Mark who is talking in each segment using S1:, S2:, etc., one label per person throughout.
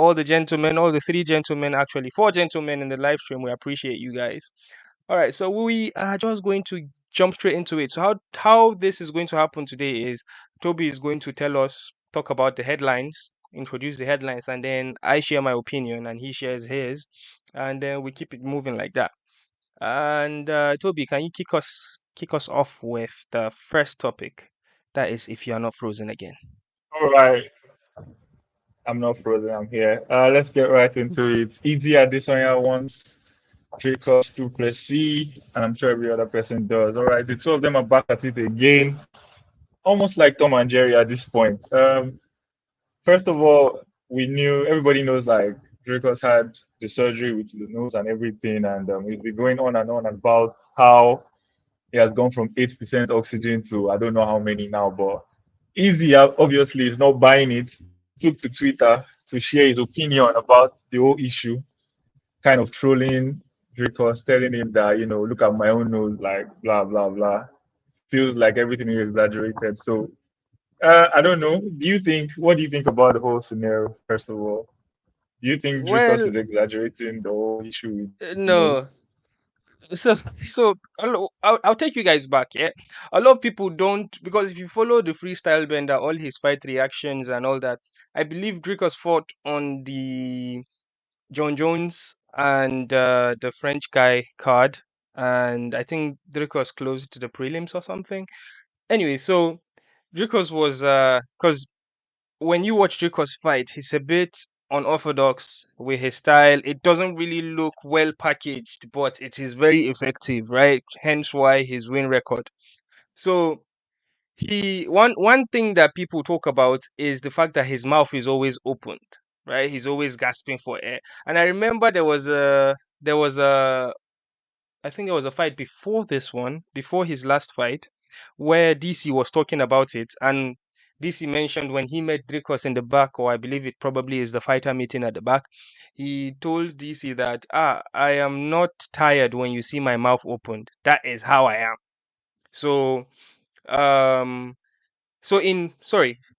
S1: all the gentlemen, all the three gentlemen, actually four gentlemen in the live stream. We appreciate you guys. All right, so we are just going to jump straight into it. So how this is going to happen today is Toby is going to talk about the headlines, introduce the headlines, and then I share my opinion and he shares his, and then we keep it moving like that. And Toby, can you kick us off with the first topic? That is, if you are not frozen again.
S2: All right, I'm not frozen. I'm here. Let's get right into it. Easy Adesanya wants Dricuss Duplessis, and I'm sure every other person does. All right, the two of them are back at it again, almost like Tom and Jerry at this point. First of all, we knew everybody knows like Dricuss had the surgery with the nose and everything, and he's been going on and on about how he has gone from 8% oxygen to I don't know how many now, but Easy obviously is not buying it. Took to Twitter to share his opinion about the whole issue, kind of trolling Dracos, telling him that, look at my own nose, like blah blah blah. Feels like everything is exaggerated. So I don't know. What do you think about the whole scenario, first of all? Do you think Dracos
S1: Well,
S2: is exaggerating the whole issue with his
S1: no.
S2: nose?
S1: So I'll take you guys back. Yeah, a lot of people don't, because if you follow the freestyle bender, all his fight reactions and all that, I believe Dricus fought on the John Jones and the French guy card, and I think Dricus closed to the prelims or something. Anyway, so Dricus was because when you watch Dricus fight, he's a bit unorthodox with his style. It doesn't really look well packaged, but it is very effective, right? Hence why his win record. So he one thing that people talk about is the fact that his mouth is always opened, right? He's always gasping for air. And I remember there was a I think there was a fight before this one, before his last fight, where DC was talking about it, and DC mentioned when he met Dricos in the back, or I believe it probably is the fighter meeting at the back. He told DC that, I am not tired when you see my mouth opened. That is how I am. So, um,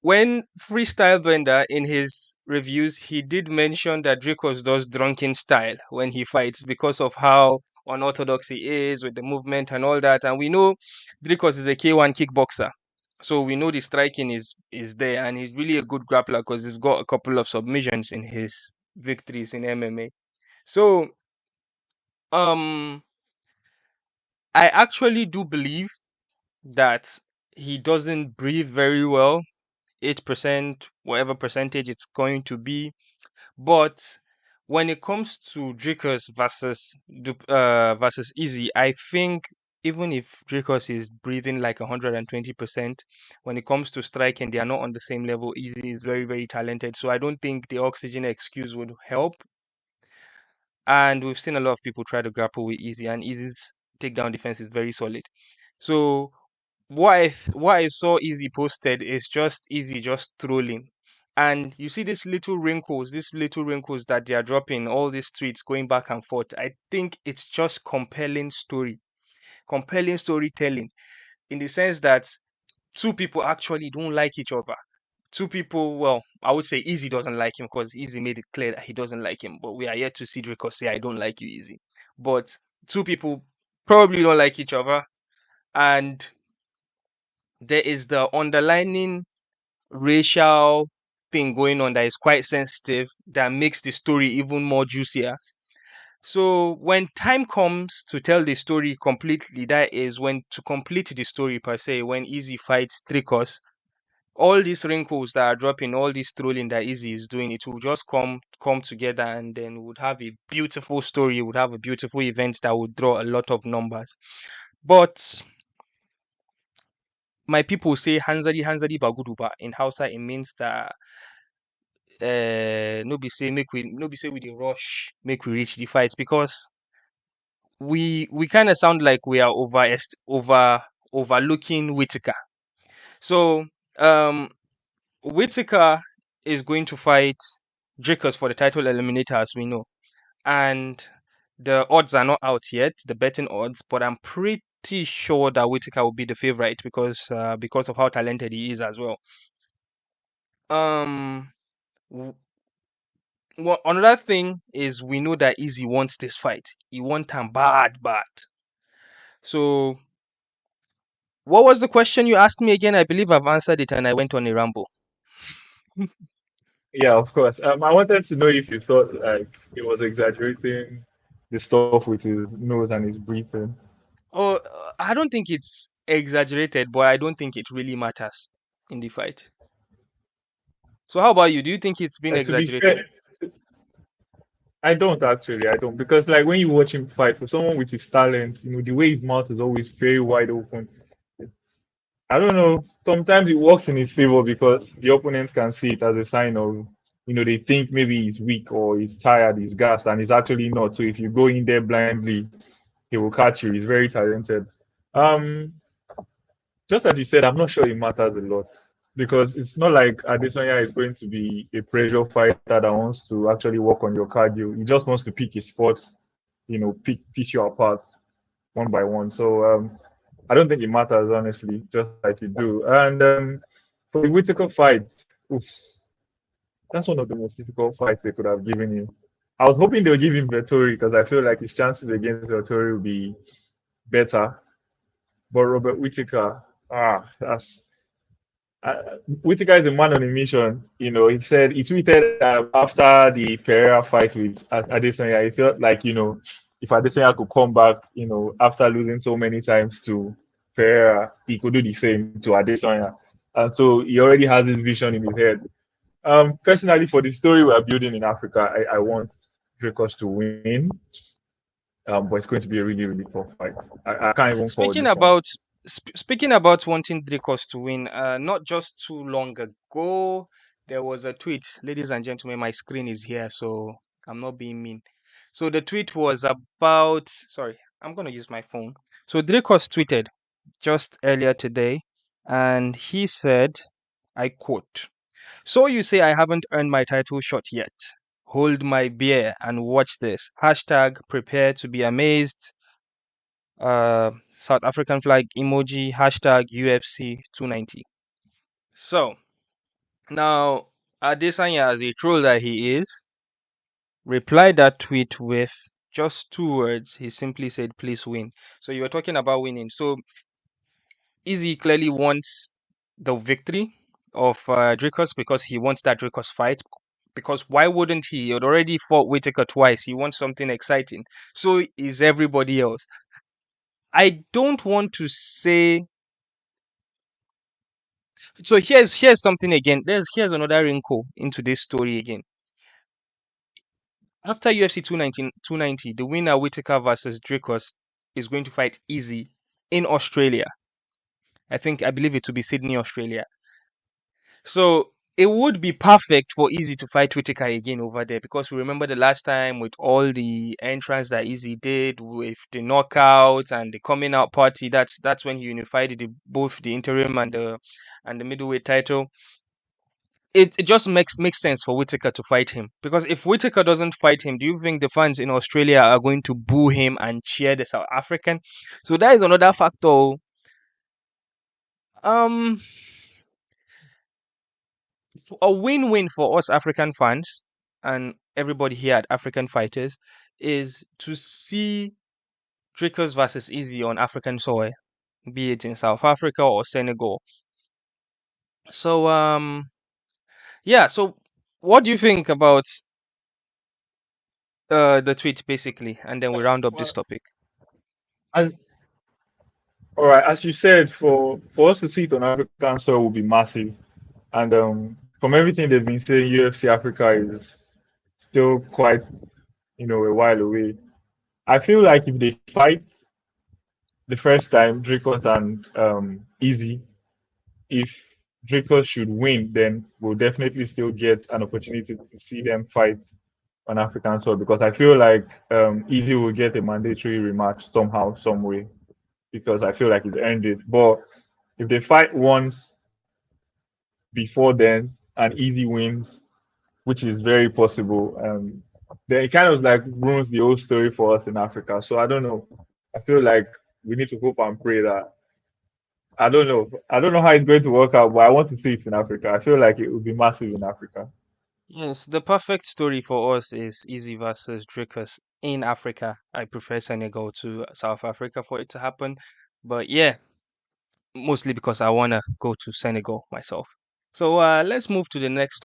S1: when Freestyle Bender in his reviews, he did mention that Dracos does drunken style when he fights because of how unorthodox he is with the movement and all that. And we know Dracos is a K1 kickboxer. So we know the striking is there, and he's really a good grappler because he's got a couple of submissions in his victories in MMA. So um I actually do believe that he doesn't breathe very well, 8%, whatever percentage it's going to be. But when it comes to Dracos versus Easy, I think even if Dracos is breathing like 120%, when it comes to striking, they are not on the same level. Easy is very, very talented. So I don't think the oxygen excuse would help. And we've seen a lot of people try to grapple with Easy, and Easy's takedown defense is very solid. So what I saw Easy posted is just Easy just trolling. And you see these little wrinkles that they are dropping, all these tweets going back and forth. I think it's just compelling storytelling, in the sense that two people actually don't like each other. Two people, well, I would say Easy doesn't like him because Easy made it clear that he doesn't like him. But we are yet to see Draco say, I don't like you, Easy. But two people probably don't like each other. And there is the underlining racial thing going on that is quite sensitive, that makes the story even more juicier. So when time comes to tell the story completely, that is when to complete the story per se, when Easy fights Tricos, all these wrinkles that are dropping, all this trolling that Easy is doing, it will just come together, and then would have a beautiful story, would have a beautiful event that would draw a lot of numbers. But my people say Hanzari Hanzari Baguduba in Hausa. It means that no be say we dey rush make we reach the fight, because we kind of sound like we are overlooking Whitaker. So um Whitaker is going to fight Dricuss for the title eliminator, as we know, and the odds are not out yet, the betting odds, but I'm pretty sure that Whitaker will be the favorite because of how talented he is as well. um Well, another thing is we know that Easy wants this fight. He wants him bad, bad. So, what was the question you asked me again? I believe I've answered it and I went on a ramble.
S2: Yeah, of course. I wanted to know if you thought like he was exaggerating the stuff with his nose and his breathing.
S1: Oh, I don't think it's exaggerated, but I don't think it really matters in the fight. So, how about you? Do you think it's been
S2: To be
S1: exaggerated?
S2: fair, I don't actually. I don't because like when you watch him fight, for someone with his talent, the way his mouth is always very wide open. I don't know. Sometimes it works in his favor because the opponents can see it as a sign of, they think maybe he's weak or he's tired, he's gassed, and he's actually not. So if you go in there blindly, he will catch you. He's very talented. Um, just as you said, I'm not sure it matters a lot because it's not like Adesanya is going to be a pressure fighter that wants to actually work on your cardio. He just wants to pick his spots, piece you apart one by one. So I don't think it matters honestly, just like you do. And for the Whitaker fight, oof, that's one of the most difficult fights they could have given him. I was hoping they would give him Vettori because I feel like his chances against Vettori would be better. But Robert Whitaker, that's Whitaker is a man on a mission. He said he tweeted after the Pereira fight with Adesanya. He felt like if Adesanya could come back, after losing so many times to Pereira, he could do the same to Adesanya. And so he already has this vision in his head. Personally, for the story we're building in Africa, I want Dricuss to win. But it's going to be a really, really tough fight. I can't even call
S1: Speaking
S2: this one.
S1: about speaking about wanting Dricos to win, not just too long ago, there was a tweet. Ladies and gentlemen, my screen is here, so I'm not being mean. So the tweet was about. Sorry, I'm gonna use my phone. So Dricos tweeted just earlier today, and he said, I quote, "So you say I haven't earned my title shot yet? Hold my beer and watch this. Hashtag prepare to be amazed. South African flag emoji, hashtag UFC 290." So now Adesanya, as a troll that he is, replied that tweet with just two words. He simply said, "Please win." So you were talking about winning. So Izzy clearly wants the victory of Dricuss because he wants that Dricuss fight. Because why wouldn't he? He had already fought Whitaker twice. He wants something exciting. So is everybody else. I don't want to say. So here's something again. Here's another wrinkle into this story again. After UFC 290, the winner Whitaker versus Dricus is going to fight Easy in Australia. I believe it to be Sydney, Australia. So it would be perfect for Easy to fight Whitaker again over there because we remember the last time with all the entrance that Easy did with the knockouts and the coming out party. That's when he unified both the interim and the middleweight title. It just makes sense for Whitaker to fight him because if Whitaker doesn't fight him, do you think the fans in Australia are going to boo him and cheer the South African? So that is another factor. Um, a win-win for us African fans and everybody here at African Fighters is to see Dricuss versus Easy on African soil, be it in South Africa or Senegal. So yeah. So what do you think about the tweet basically, and then we round up this
S2: Well,
S1: topic.
S2: as, all right, as you said, for us to see it on African soil will be massive. And from everything they've been saying, UFC Africa is still quite, a while away. I feel like if they fight the first time, Dricos and Easy, if Dricos should win, then we'll definitely still get an opportunity to see them fight on African soil because I feel like Easy will get a mandatory rematch somehow, some way, because I feel like he's earned it. But if they fight once before then and Easy wins, which is very possible, then it kind of like ruins the whole story for us in Africa. So I don't know. I feel like we need to hope and pray that I don't know. I don't know how it's going to work out, but I want to see it in Africa. I feel like it would be massive in Africa.
S1: Yes, the perfect story for us is Easy versus Dricuss in Africa. I prefer Senegal to South Africa for it to happen. But yeah, mostly because I want to go to Senegal myself. So let's move to the next